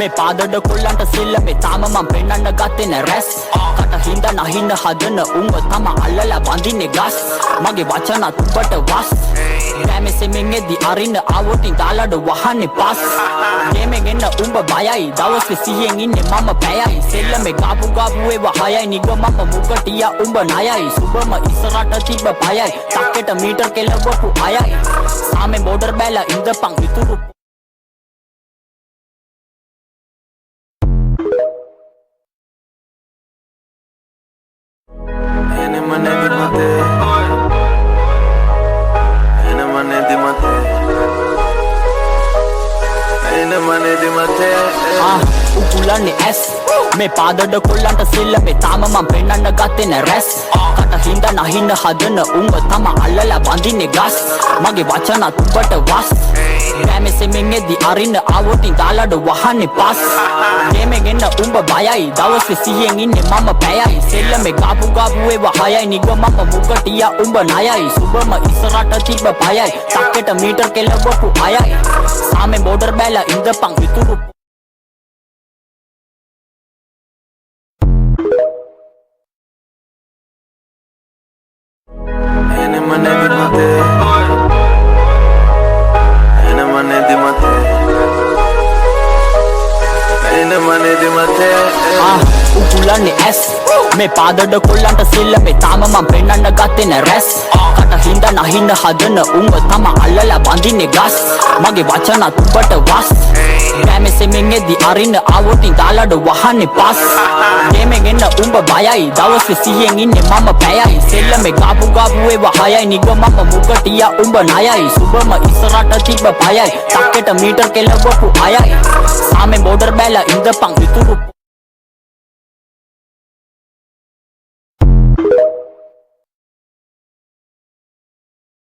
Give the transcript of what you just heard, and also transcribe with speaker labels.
Speaker 1: මේ පාදඩ කොල්ලන්ට සිල්ල මේ තාම මං පෙන්නන්න ගත්තේ නෑ රැස් කට හින්දා නහින්න හදන උඹ තම අල්ලලා වඳින්නේ ගස් මගේ වචන තුබට වස් දැමේ සෙමින් එද්දි අරින්න ආවොටින් දාලඩ වහන්නේ පස් ගෙමෙන් එන්න උඹ බයයි දවස් 100න් ඉන්නේ මම පැයයි සෙල්ල මේ ගාපු ඒවා හයයි නිග මම මුකටියා උඹ ණයයි සුබම ඉස්සරට තිබ්බ පයයි තක්කෙට මීටර් කෙලවපු අයයි සාමේ බෝඩර් බැලලා ඉඳපන් ඉතුරු උකුලන්නේ ඇස් මේ පාදඩ කොල්ලන්ට සිල්ල මේ තාම මං පෙන්නන්න ගත්තේ නෑ රැස් කට හින්දා නහින්න හදන උඹ තම අල්ලලා වඳින්නේ ගස් මගේ වචන තුබට වස් දැමේ සෙමින් එද්දි අරින්න ආවොටින් දාලඩ වහන්නේ පස් ගෙමෙන් එන්න උඹ බයයි දවස් 100න් ඉන්නේ මම පැයයි සෙල්ල මේ ගාපු ඒවා හයයි නිග මම මුකටියා උඹ ණයයි සුබම ඉස්සරට තිබ්බ පයයි තක්කෙට මීටර් කෙලවපු අයයි සාමේ බෝඩර් බැලලා ඉඳපන් ඉතුරු උකුලන්නේ ඇස් මේ පාදඩ කොල්ලන්ට සිල්ල මේ තාම මං පෙන්නන්න ගත්තේ නෑ රැස් කට හින්දා නහින්න හදන උඹ තම අල්ලලා වඳින්නේ ගස් මගේ වචන තුබට වස් දැමේ සෙමින් එද්දි අරින්න ආවොටින් දාලඩ වහන්නේ පස් ගෙමෙන් එන්න උඹ බයයි දවස් 100න් ඉන්නේ මම පැයයි සෙල්ල මේ ගාපු ඒවා හයයි නිග මම මුකටියා උඹ ණයයි සුබම ඉස්සරට තිබ්බ පයයි තක්කෙට මීටර් කෙලවපු අයයි සාමේ බෝඩර් බැලලා ඉඳපන් ඉතුරු